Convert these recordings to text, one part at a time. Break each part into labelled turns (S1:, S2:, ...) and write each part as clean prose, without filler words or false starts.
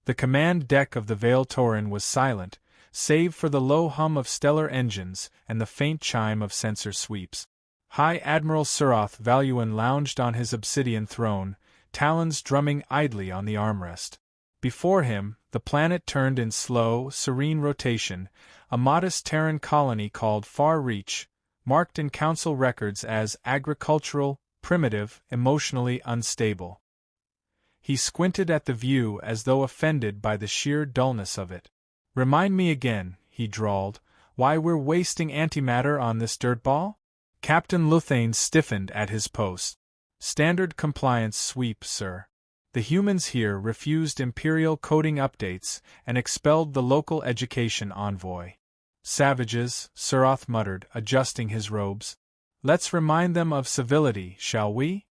S1: The command deck of the Veil Tauren was silent, save for the low hum of stellar engines and the faint chime of sensor sweeps. High Admiral Surath Valuan lounged on his obsidian throne, talons drumming idly on the armrest. Before him, the planet turned in slow, serene rotation, a modest Terran colony called Far Reach, marked in council records as agricultural, primitive, emotionally unstable. He squinted at the view as though offended by the sheer dullness of it. "Remind me again," he drawled, "why we're wasting antimatter on this dirtball?" Captain Luthane stiffened at his post. "Standard compliance sweep, sir. The humans here refused Imperial coding updates and expelled the local education envoy." "Savages," Surath muttered, adjusting his robes. "Let's remind them of civility, shall we?"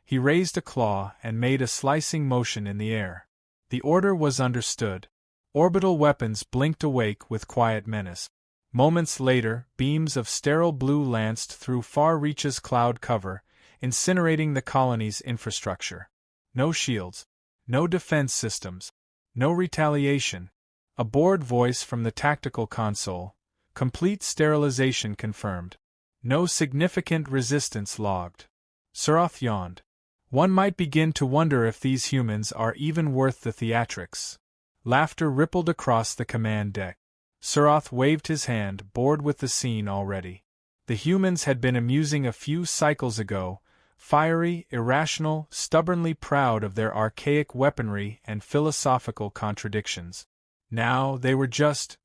S1: He raised a claw and made a slicing motion in the air. The order was understood. Orbital weapons blinked awake with quiet menace. Moments later, beams of sterile blue lanced through Far Reach's cloud cover, incinerating the colony's infrastructure. No shields. No defense systems. No retaliation. A bored voice from the tactical console. Complete sterilization confirmed. No significant resistance logged. Surath yawned. One might begin to wonder if these humans are even worth the theatrics. Laughter rippled across the command deck. Surath waved his hand, bored with the scene already. The humans had been amusing a few cycles ago, fiery, irrational, stubbornly proud of their archaic weaponry and philosophical contradictions. Now they were just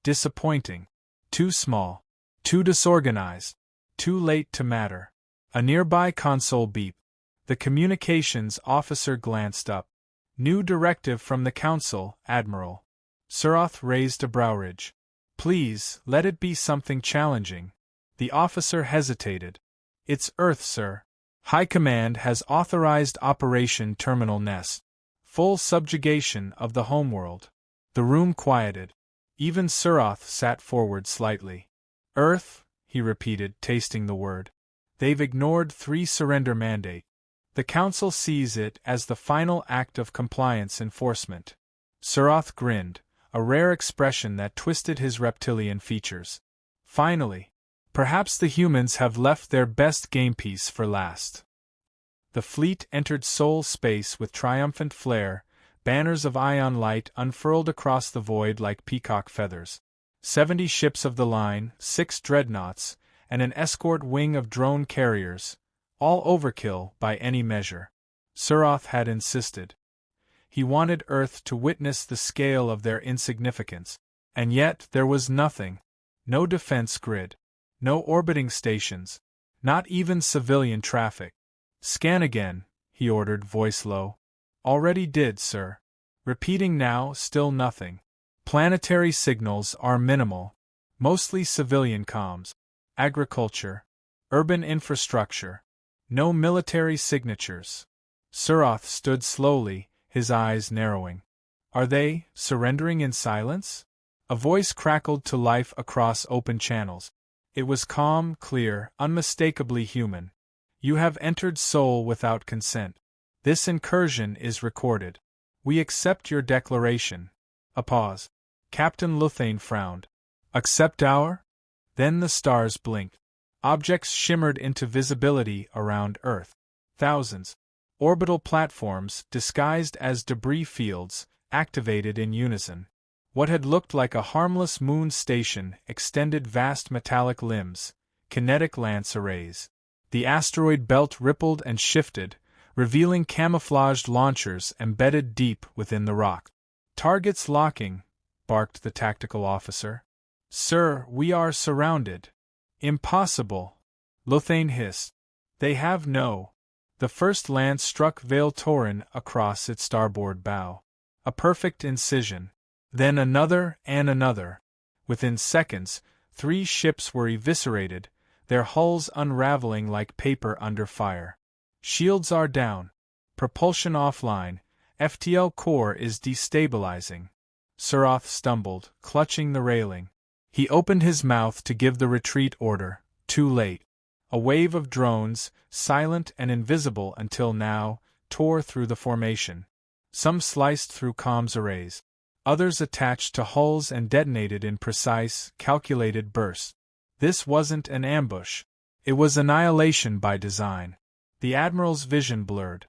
S1: disappointing. Too small. Too disorganized. Too late to matter. A nearby console beeped. The communications officer glanced up. "New directive from the Council, Admiral." Surath raised a browridge. "Please, let it be something challenging." The officer hesitated. "It's Earth, sir. High Command has authorized Operation Terminal Nest. Full subjugation of the homeworld." The room quieted. Even Surath sat forward slightly. "Earth," he repeated, tasting the word. "They've ignored 3 surrender mandate. The Council sees it as the final act of compliance enforcement." Surath grinned, a rare expression that twisted his reptilian features. "Finally. Perhaps the humans have left their best gamepiece for last." The fleet entered Sol space with triumphant flair, banners of ion light unfurled across the void like peacock feathers. 70 ships of the line, 6 dreadnoughts, and an escort wing of drone carriers, all overkill by any measure. Surath had insisted. He wanted Earth to witness the scale of their insignificance. And yet there was nothing. No defense grid. No orbiting stations. Not even civilian traffic. "Scan again," he ordered, voice low. "Already did, sir." Repeating now, still nothing. Planetary signals are minimal. Mostly civilian comms. Agriculture. Urban infrastructure. No military signatures. Surath stood slowly, his eyes narrowing. "Are they surrendering in silence?" A voice crackled to life across open channels. It was calm, clear, unmistakably human. "You have entered Sol without consent. This incursion is recorded. We accept your declaration." A pause. Captain Luthane frowned. "Accept our?" Then the stars blinked. Objects shimmered into visibility around Earth. Thousands. Orbital platforms, disguised as debris fields, activated in unison. What had looked like a harmless moon station extended vast metallic limbs, kinetic lance arrays. The asteroid belt rippled and shifted, revealing camouflaged launchers embedded deep within the rock. "Targets locking," barked the tactical officer. "Sir, we are surrounded." "Impossible," Luthane hissed. "They have no." The first lance struck Veil Tauren across its starboard bow. A perfect incision. Then another and another. Within seconds, 3 ships were eviscerated, their hulls unraveling like paper under fire. "Shields are down. Propulsion offline. FTL core is destabilizing." Surath stumbled, clutching the railing. He opened his mouth to give the retreat order, too late. A wave of drones, silent and invisible until now, tore through the formation. some sliced through comms arrays. Others attached to hulls and detonated in precise, calculated bursts. This wasn't an ambush. It was annihilation by design. The Admiral's vision blurred.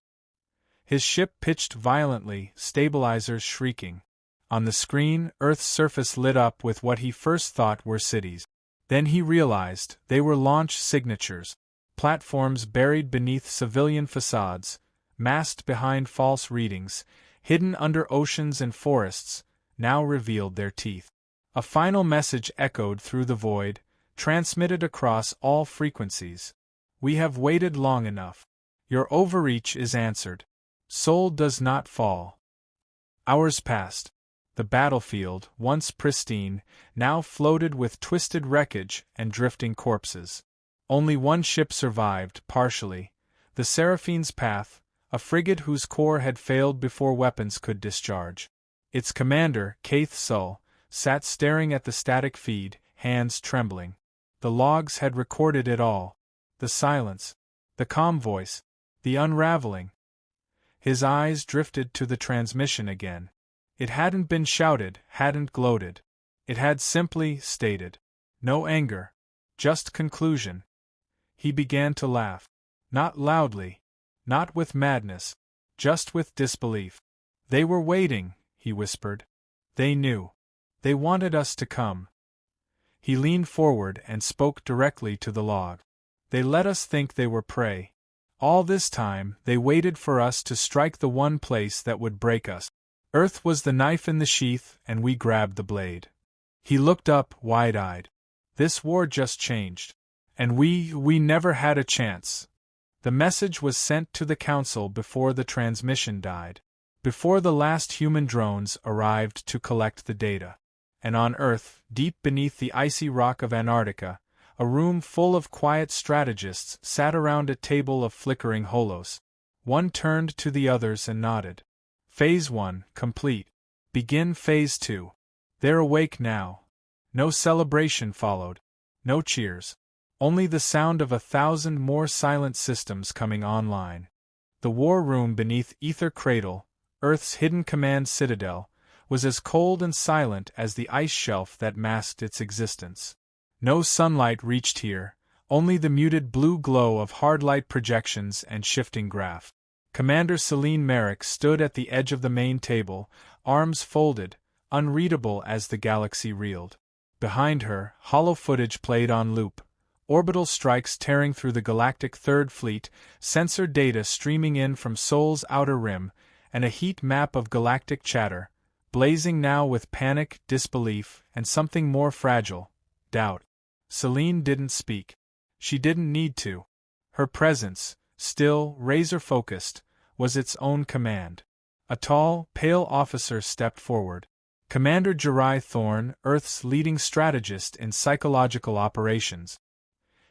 S1: His ship pitched violently, stabilizers shrieking. On the screen, Earth's surface lit up with what he first thought were cities. Then he realized they were launch signatures. Platforms buried beneath civilian facades, masked behind false readings, hidden under oceans and forests, now revealed their teeth. A final message echoed through the void, transmitted across all frequencies. We have waited long enough. Your overreach is answered. Sol does not fall. Hours passed. The battlefield, once pristine, now floated with twisted wreckage and drifting corpses. Only one ship survived, partially, the Seraphine's Path, a frigate whose core had failed before weapons could discharge. Its commander, Kaith Sull, sat staring at the static feed, hands trembling. The logs had recorded it all. The silence, the calm voice, the unraveling. His eyes drifted to the transmission again. It hadn't been shouted, hadn't gloated. It had simply stated. No anger. Just conclusion. He began to laugh. Not loudly. Not with madness. Just with disbelief. They were waiting, he whispered. They knew. They wanted us to come. He leaned forward and spoke directly to the log. They let us think they were prey. All this time, they waited for us to strike the one place that would break us. Earth was the knife in the sheath, and we grabbed the blade. He looked up, wide-eyed. This war just changed. And we never had a chance. The message was sent to the Council before the transmission died. Before the last human drones arrived to collect the data. And on Earth, deep beneath the icy rock of Antarctica, a room full of quiet strategists sat around a table of flickering holos. One turned to the others and nodded. Phase 1, complete. Begin Phase 2. They're awake now. No celebration followed. No cheers. Only the sound of 1,000 more silent systems coming online. The war room beneath Ether Cradle, Earth's hidden command citadel, was as cold and silent as the ice shelf that masked its existence. No sunlight reached here, only the muted blue glow of hard-light projections and shifting graph. Commander Selene Marik stood at the edge of the main table, arms folded, unreadable as the galaxy reeled. Behind her, hollow footage played on loop, orbital strikes tearing through the galactic Third Fleet, sensor data streaming in from Sol's outer rim, and a heat map of galactic chatter, blazing now with panic, disbelief, and something more fragile, doubt. Selene didn't speak. She didn't need to. Her presence, still, razor-focused, was its own command. A tall, pale officer stepped forward. Commander Jerai Thorne, Earth's leading strategist in psychological operations.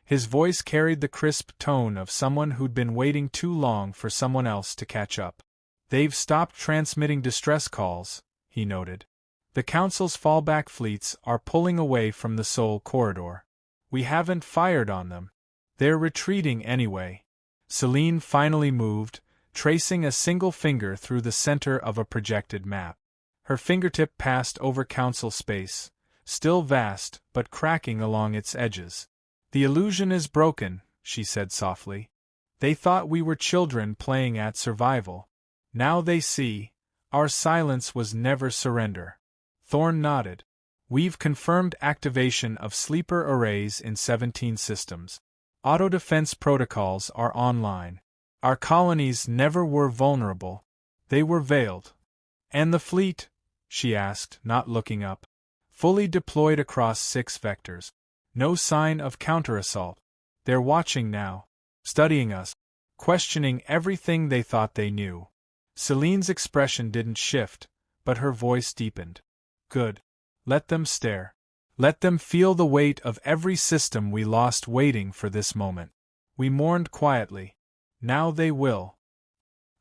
S1: His voice carried the crisp tone of someone who'd been waiting too long for someone else to catch up. They've stopped transmitting distress calls, he noted. The Council's fallback fleets are pulling away from the Sol corridor. We haven't fired on them. They're retreating anyway. Selene finally moved, tracing a single finger through the center of a projected map. Her fingertip passed over Council space, still vast but cracking along its edges. The illusion is broken, she said softly. They thought we were children playing at survival. Now they see, our silence was never surrender. Thorne nodded. We've confirmed activation of sleeper arrays in 17 systems. Auto-defense protocols are online. Our colonies never were vulnerable. They were veiled. And the fleet? She asked, not looking up. Fully deployed across 6 vectors. No sign of counter-assault. They're watching now. Studying us. Questioning everything they thought they knew. Selene's expression didn't shift, but her voice deepened. Good. Let them stare. Let them feel the weight of every system we lost waiting for this moment. We mourned quietly. Now they will.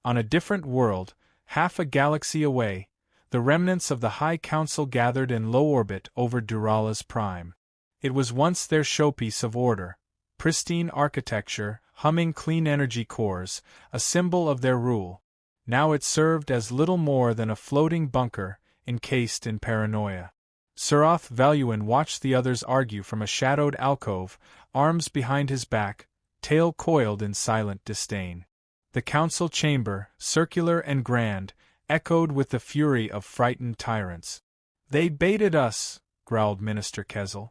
S1: On a different world, half a galaxy away, the remnants of the High Council gathered in low orbit over Durala's Prime. It was once their showpiece of order, pristine architecture, humming clean energy cores, a symbol of their rule. Now it served as little more than a floating bunker, encased in paranoia. Surath Valuan watched the others argue from a shadowed alcove, arms behind his back, tail coiled in silent disdain. The council chamber, circular and grand, echoed with the fury of frightened tyrants. "They baited us," growled Minister Kezel.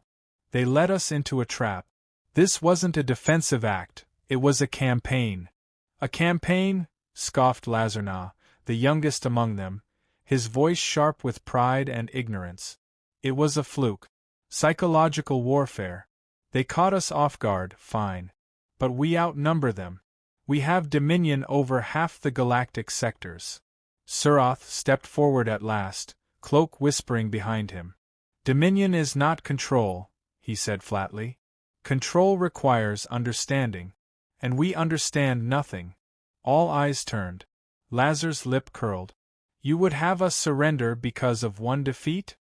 S1: "They led us into a trap. This wasn't a defensive act, it was a campaign." "A campaign?" scoffed Lazarna, the youngest among them, his voice sharp with pride and ignorance. "It was a fluke. Psychological warfare. They caught us off guard, fine. But we outnumber them. We have dominion over half the galactic sectors." Surath stepped forward at last, cloak whispering behind him. "Dominion is not control," he said flatly. "Control requires understanding. And we understand nothing." All eyes turned. Lazar's lip curled. "You would have us surrender because of one defeat?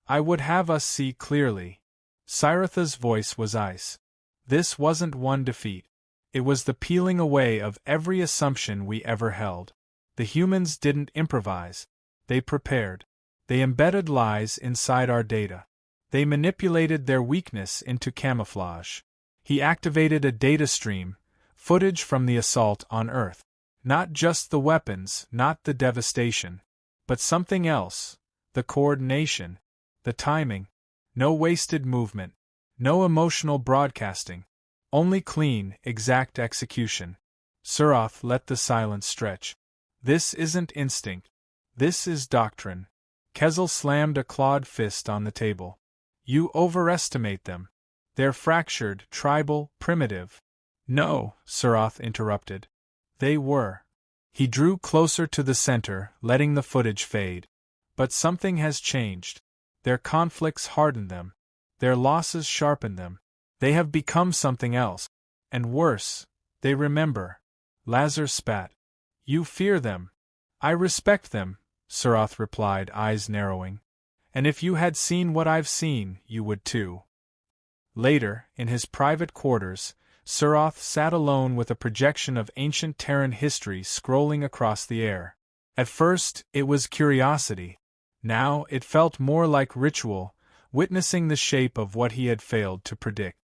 S1: I would have us see clearly." Siratha's voice was ice. "This wasn't one defeat. It was the peeling away of every assumption we ever held. The humans didn't improvise. They prepared. They embedded lies inside our data. They manipulated their weakness into camouflage. He activated a data stream, footage from the assault on Earth. Not just the weapons, not the devastation. But something else, the coordination, the timing. No wasted movement. No emotional broadcasting. Only clean, exact execution. Surath let the silence stretch. "This isn't instinct. This is doctrine." Kezel slammed a clawed fist on the table. "You overestimate them. They're fractured, tribal, primitive." "No," Surath interrupted. "They were." He drew closer to the center, letting the footage fade. "But something has changed. Their conflicts hardened them. Their losses sharpened them. They have become something else. And worse, they remember." Lazar spat. "You fear them." "I respect them," Surath replied, eyes narrowing. "And if you had seen what I've seen, you would too." Later, in his private quarters, Surath sat alone with a projection of ancient Terran history scrolling across the air. At first, it was curiosity. Now, it felt more like ritual, witnessing the shape of what he had failed to predict.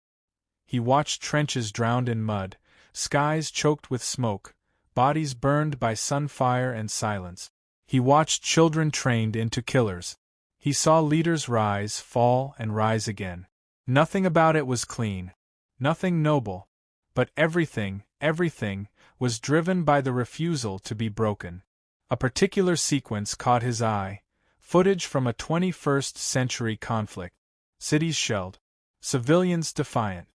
S1: He watched trenches drowned in mud, skies choked with smoke, bodies burned by sunfire and silence. He watched children trained into killers. He saw leaders rise, fall, and rise again. Nothing about it was clean. Nothing noble. But everything, was driven by the refusal to be broken. A particular sequence caught his eye, footage from a 21st century conflict. Cities shelled. Civilians defiant.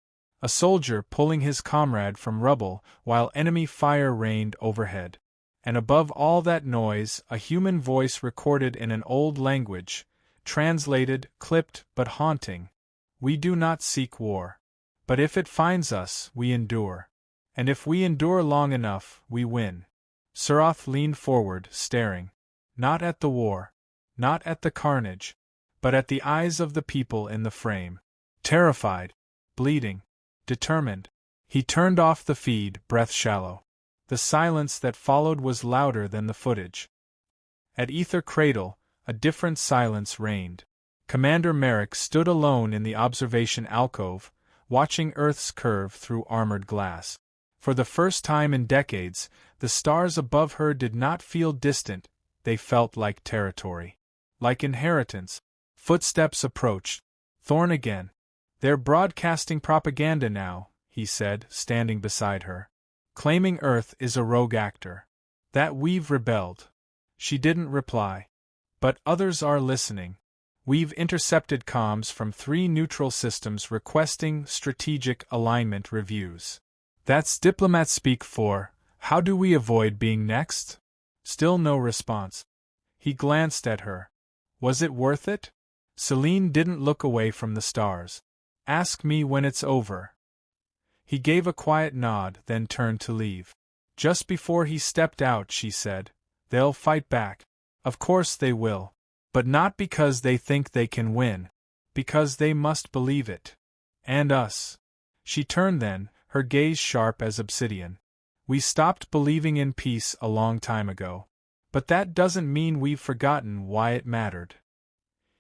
S1: A soldier pulling his comrade from rubble while enemy fire rained overhead. And above all that noise, a human voice recorded in an old language, translated, clipped, but haunting. "We do not seek war. But if it finds us, we endure. And if we endure long enough, we win." Surath leaned forward, staring. Not at the war. Not at the carnage. But at the eyes of the people in the frame. Terrified. Bleeding. Determined. He turned off the feed, breath shallow. The silence that followed was louder than the footage. At Ether Cradle, a different silence reigned. Commander Marik stood alone in the observation alcove, watching Earth's curve through armored glass. For the first time in decades, the stars above her did not feel distant, they felt like territory. Like inheritance. Footsteps approached. Thorn again. "They're broadcasting propaganda now," he said, standing beside her. "Claiming Earth is a rogue actor. That we've rebelled." She didn't reply. "But others are listening. We've intercepted comms from 3 neutral systems requesting strategic alignment reviews. That's diplomat speak for, how do we avoid being next?" Still no response. He glanced at her. Was it worth it? Selene didn't look away from the stars. "Ask me when it's over." He gave a quiet nod, then turned to leave. Just before he stepped out, she said, "They'll fight back. Of course they will. But not because they think they can win. Because they must believe it. And us." She turned then, her gaze sharp as obsidian. "We stopped believing in peace a long time ago. But that doesn't mean we've forgotten why it mattered.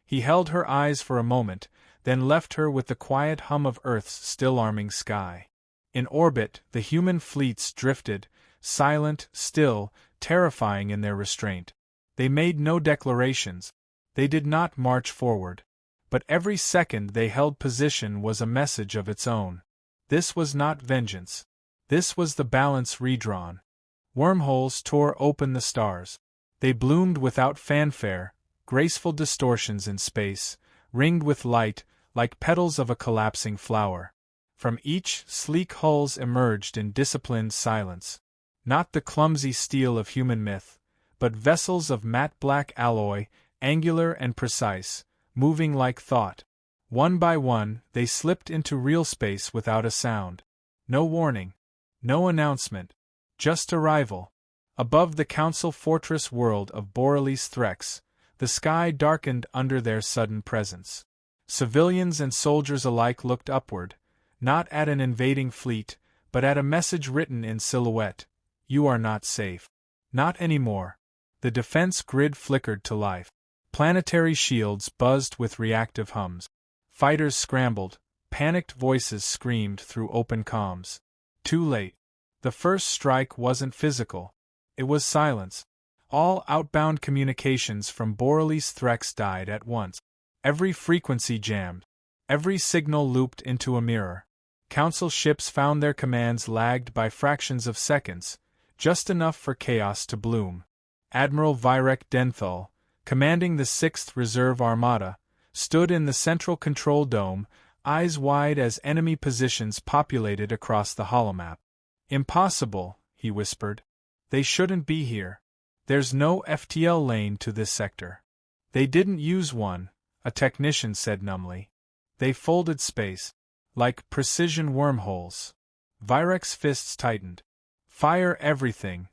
S1: He held her eyes for a moment, then left her with the quiet hum of Earth's still-arming sky. In orbit, the human fleets drifted, silent, still, terrifying in their restraint. They made no declarations. They did not march forward. But every second they held position was a message of its own. This was not vengeance. This was the balance redrawn. Wormholes tore open the stars. They bloomed without fanfare, graceful distortions in space, ringed with light, like petals of a collapsing flower. From each, sleek hulls emerged in disciplined silence. Not the clumsy steel of human myth, but vessels of matte black alloy, angular and precise, moving like thought. One by one, they slipped into real space without a sound. No warning. No announcement. Just arrival. Above the council fortress world of Borealis Threx, the sky darkened under their sudden presence. Civilians and soldiers alike looked upward, not at an invading fleet, but at a message written in silhouette. You are not safe. Not anymore. The defense grid flickered to life. Planetary shields buzzed with reactive hums. Fighters scrambled, panicked voices screamed through open comms. Too late. The first strike wasn't physical. It was silence. All outbound communications from Borealis Threx died at once. Every frequency jammed. Every signal looped into a mirror. Council ships found their commands lagged by fractions of seconds, just enough for chaos to bloom. Admiral Virek Denthal, commanding the 6th Reserve Armada, stood in the central control dome, eyes wide as enemy positions populated across the holomap. Impossible, he whispered. They shouldn't be here. There's no FTL lane to this sector. They didn't use one, a technician said numbly. They folded space, like precision wormholes. Virek's fists tightened. Fire everything.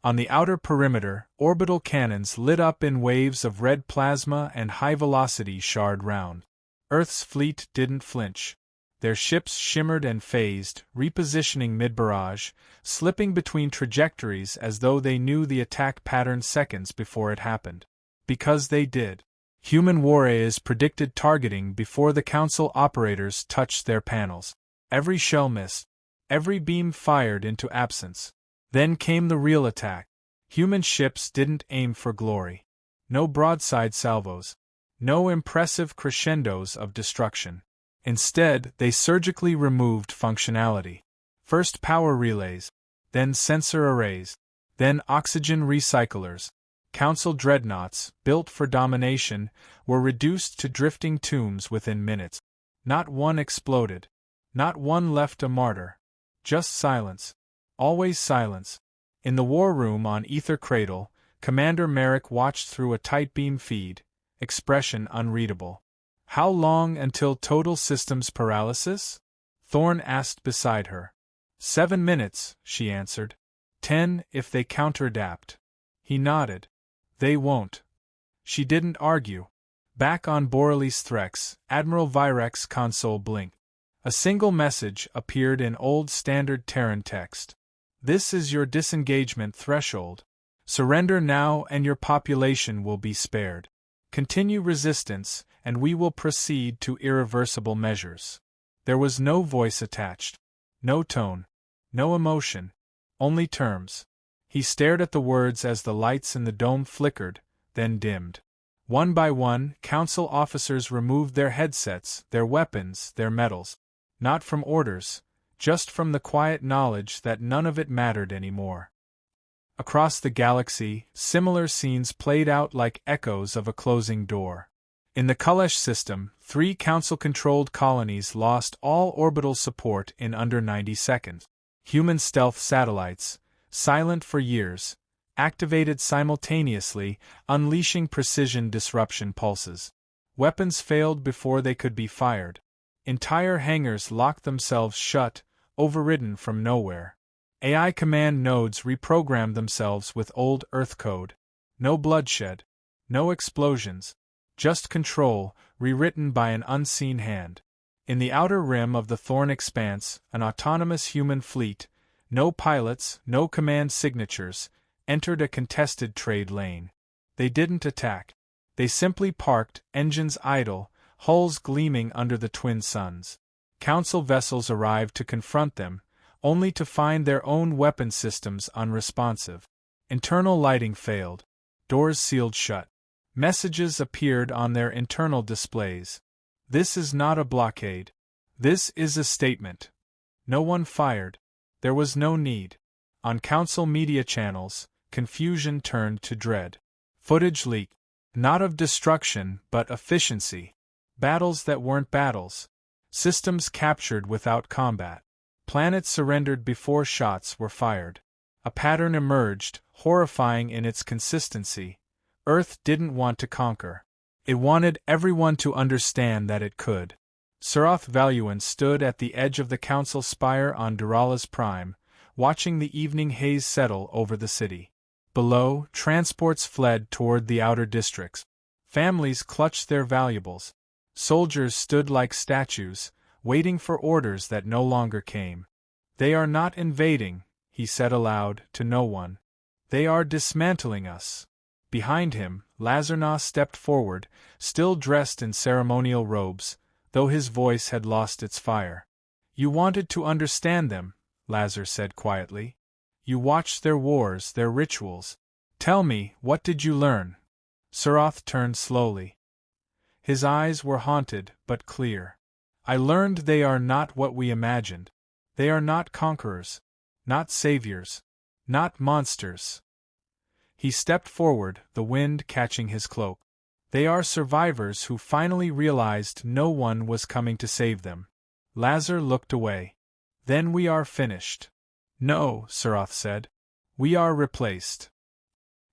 S1: On the outer perimeter, orbital cannons lit up in waves of red plasma and high-velocity shard round. Earth's fleet didn't flinch. Their ships shimmered and phased, repositioning mid-barrage, slipping between trajectories as though they knew the attack pattern seconds before it happened. Because they did. Human warriors predicted targeting before the Council operators touched their panels. Every shell missed. Every beam fired into absence. Then came the real attack. Human ships didn't aim for glory. No broadside salvos. No impressive crescendos of destruction. Instead, they surgically removed functionality. First power relays, then sensor arrays, then oxygen recyclers. Council dreadnoughts, built for domination, were reduced to drifting tombs within minutes. Not one exploded. Not one left a martyr. Just silence. Always silence. In the war room on Ether Cradle, Commander Marik watched through a tight beam feed, expression unreadable. How long until total systems paralysis? Thorne asked beside her. 7 minutes, she answered. 10 if they counteradapt. He nodded. They won't. She didn't argue. Back on Borealis Threx, Admiral Virek's console blinked. A single message appeared in old standard Terran text. This is your disengagement threshold. Surrender now and your population will be spared. Continue resistance, and we will proceed to irreversible measures. There was no voice attached. No tone. No emotion. Only terms. He stared at the words as the lights in the dome flickered, then dimmed. One by one, Council officers removed their headsets, their weapons, their medals. Not from orders, just from the quiet knowledge that none of it mattered anymore. Across the galaxy, similar scenes played out like echoes of a closing door. In the Kalesh system, 3 Council-controlled colonies lost all orbital support in under 90 seconds. Human stealth satellites, silent for years, activated simultaneously, unleashing precision disruption pulses. Weapons failed before they could be fired. Entire hangars locked themselves shut, overridden from nowhere. AI command nodes reprogrammed themselves with old Earth code. No bloodshed. No explosions. Just control, rewritten by an unseen hand. In the outer rim of the Thorn Expanse, an autonomous human fleet, no pilots, no command signatures, entered a contested trade lane. They didn't attack. They simply parked, engines idle, hulls gleaming under the twin suns. Council vessels arrived to confront them, only to find their own weapon systems unresponsive. Internal lighting failed. Doors sealed shut. Messages appeared on their internal displays. This is not a blockade. This is a statement. No one fired. There was no need. On council media channels, confusion turned to dread. Footage leaked. Not of destruction, but efficiency. Battles that weren't battles. Systems captured without combat. Planets surrendered before shots were fired. A pattern emerged, horrifying in its consistency. Earth didn't want to conquer. It wanted everyone to understand that it could. Surath Valuan stood at the edge of the council spire on Durala's Prime, watching the evening haze settle over the city. Below, transports fled toward the outer districts. Families clutched their valuables. Soldiers stood like statues, waiting for orders that no longer came. They are not invading, he said aloud, to no one. They are dismantling us. Behind him, Lazarna stepped forward, still dressed in ceremonial robes, though his voice had lost its fire. You wanted to understand them, Lazar said quietly. You watched their wars, their rituals. Tell me, what did you learn? Surath turned slowly. His eyes were haunted, but clear. I learned they are not what we imagined. They are not conquerors. Not saviors. Not monsters. He stepped forward, the wind catching his cloak. They are survivors who finally realized no one was coming to save them. Lazar looked away. Then we are finished. No, Surath said. We are replaced.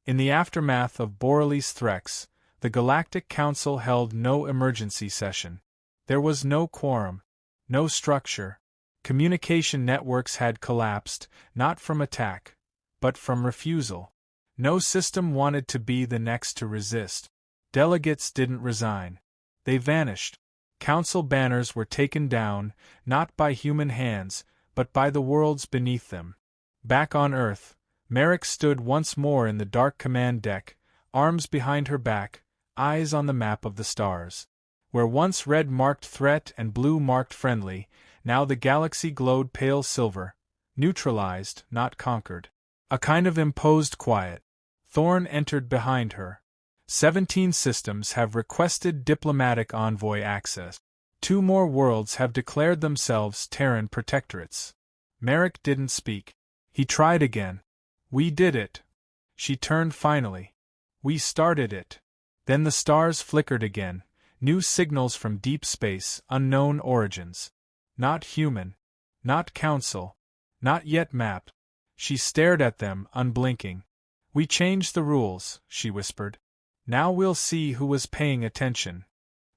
S1: In the aftermath of Borele's Threx, the Galactic Council held no emergency session. There was no quorum, no structure. Communication networks had collapsed, not from attack, but from refusal. No system wanted to be the next to resist. Delegates didn't resign. They vanished. Council banners were taken down, not by human hands, but by the worlds beneath them. Back on Earth, Marik stood once more in the dark command deck, arms behind her back, eyes on the map of the stars. Where once red marked threat and blue marked friendly, now the galaxy glowed pale silver, neutralized, not conquered. A kind of imposed quiet. Thorn entered behind her. 17 systems have requested diplomatic envoy access. 2 more worlds have declared themselves Terran protectorates. Marik didn't speak. He tried again. We did it. She turned finally. We started it. Then the stars flickered again, new signals from deep space, unknown origins. Not human. Not council. Not yet mapped. She stared at them, unblinking. We changed the rules, she whispered. Now we'll see who was paying attention.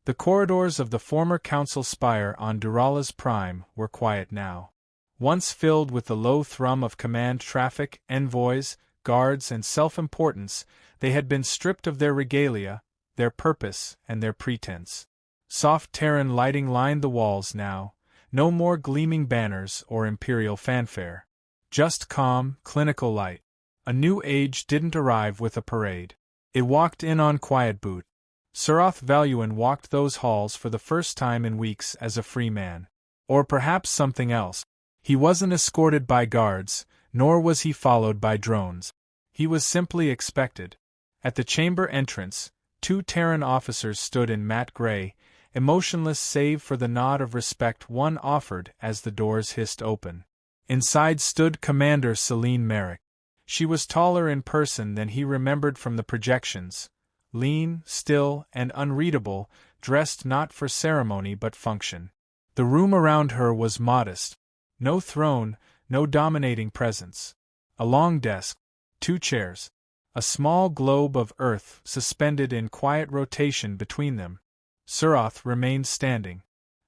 S1: The corridors of the former council spire on Durala's Prime were quiet now. Once filled with the low thrum of command traffic, envoys, guards, and self-importance, they had been stripped of their regalia, their purpose, and their pretense. Soft Terran lighting lined the walls now, no more gleaming banners or imperial fanfare. Just calm, clinical light. A new age didn't arrive with a parade. It walked in on quiet boot. Surath Valuan walked those halls for the first time in weeks as a free man. Or perhaps something else. He wasn't escorted by guards, nor was he followed by drones. He was simply expected. At the chamber entrance, 2 Terran officers stood in matte gray, emotionless save for the nod of respect one offered as the doors hissed open. Inside stood Commander Selene Marik. She was taller in person than he remembered from the projections, lean, still, and unreadable, dressed not for ceremony but function. The room around her was modest. No throne, no dominating presence. A long desk, 2 chairs, a small globe of earth suspended in quiet rotation between them. Surath remained standing.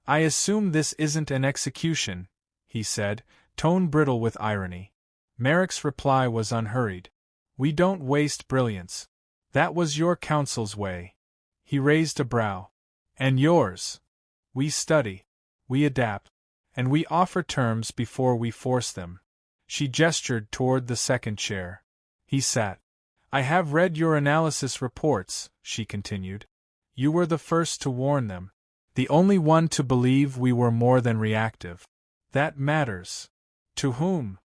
S1: I assume this isn't an execution, he said, tone brittle with irony. Marik's reply was unhurried. We don't waste brilliance. That was your council's way. He raised a brow. And yours. We study. We adapt. And we offer terms before we force them. She gestured toward the second chair. He sat. I have read your analysis reports, she continued. You were the first to warn them. The only one to believe we were more than reactive. That matters. To whom?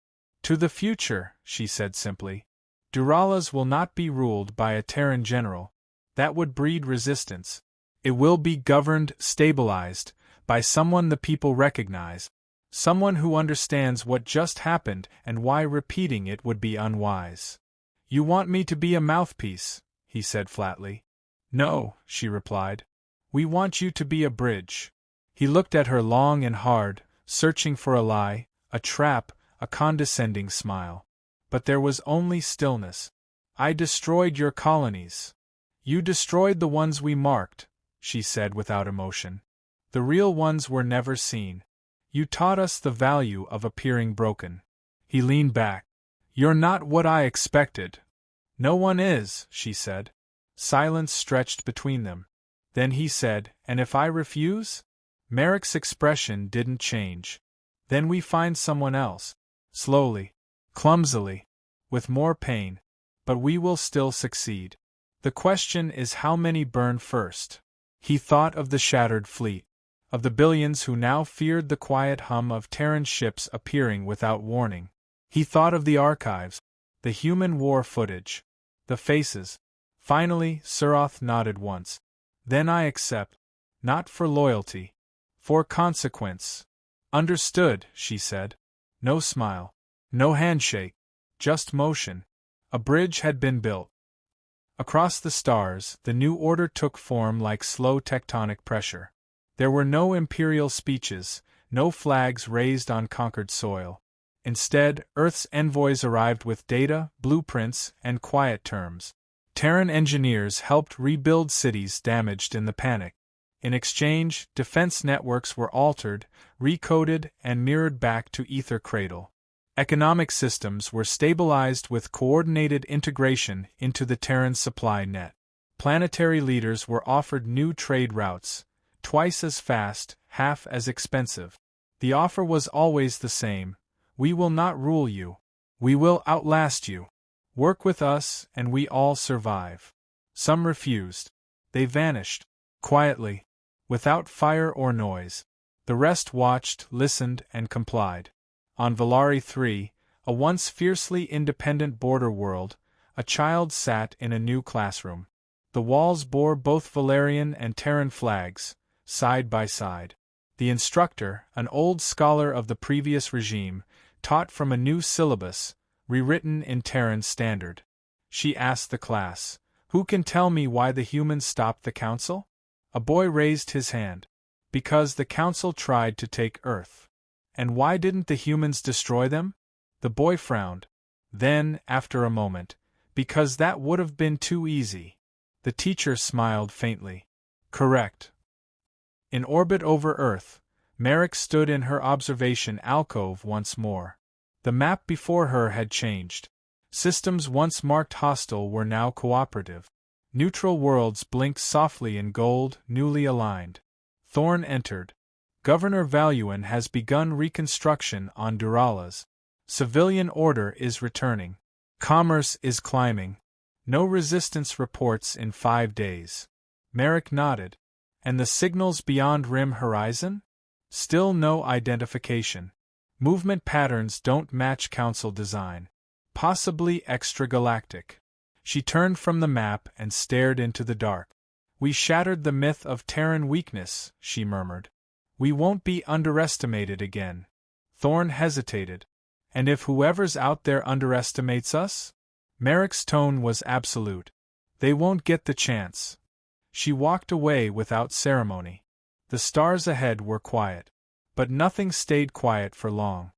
S1: To the future, she said simply. Duralas will not be ruled by a Terran general. That would breed resistance. It will be governed, stabilized, by someone the people recognize. Someone who understands what just happened and why repeating it would be unwise. You want me to be a mouthpiece, he said flatly. No, she replied. We want you to be a bridge. He looked at her long and hard, searching for a lie, a trap, a condescending smile. But there was only stillness. I destroyed your colonies. You destroyed the ones we marked, she said without emotion. The real ones were never seen. You taught us the value of appearing broken. He leaned back. You're not what I expected. No one is, she said. Silence stretched between them. Then he said, and if I refuse? Marik's expression didn't change. Then we find someone else. Slowly. Clumsily. With more pain. But we will still succeed. The question is how many burn first. He thought of the shattered fleet. Of the billions who now feared the quiet hum of Terran ships appearing without warning. He thought of the archives. The human war footage. The faces. Finally, Surath nodded once. Then I accept. Not for loyalty. For consequence. Understood, she said. No smile. No handshake. Just motion. A bridge had been built. Across the stars, the new order took form like slow tectonic pressure. There were no imperial speeches, no flags raised on conquered soil. Instead, Earth's envoys arrived with data, blueprints, and quiet terms. Terran engineers helped rebuild cities damaged in the panic. In exchange, defense networks were altered, recoded, and mirrored back to Ether Cradle. Economic systems were stabilized with coordinated integration into the Terran supply net. Planetary leaders were offered new trade routes, twice as fast, half as expensive. The offer was always the same. We will not rule you. We will outlast you. Work with us, and we all survive. Some refused. They vanished. Quietly. Without fire or noise. The rest watched, listened, and complied. On Valari 3, a once fiercely independent border world, a child sat in a new classroom. The walls bore both Valerian and Terran flags, side by side. The instructor, an old scholar of the previous regime, taught from a new syllabus, rewritten in Terran standard. She asked the class, "Who can tell me why the humans stopped the council?" A boy raised his hand. Because the council tried to take Earth. And why didn't the humans destroy them? The boy frowned. Then, after a moment, because that would have been too easy. The teacher smiled faintly. Correct. In orbit over Earth, Marik stood in her observation alcove once more. The map before her had changed. Systems once marked hostile were now cooperative. Neutral worlds blinked softly in gold, newly aligned. Thorn entered. Governor Valuan has begun reconstruction on Duralas. Civilian order is returning. Commerce is climbing. No resistance reports in 5 days. Marik nodded. And the signals beyond Rim Horizon? Still no identification. Movement patterns don't match Council design. Possibly extragalactic. She turned from the map and stared into the dark. We shattered the myth of Terran weakness, she murmured. We won't be underestimated again. Thorn hesitated. And if whoever's out there underestimates us? Marik's tone was absolute. They won't get the chance. She walked away without ceremony. The stars ahead were quiet. But nothing stayed quiet for long.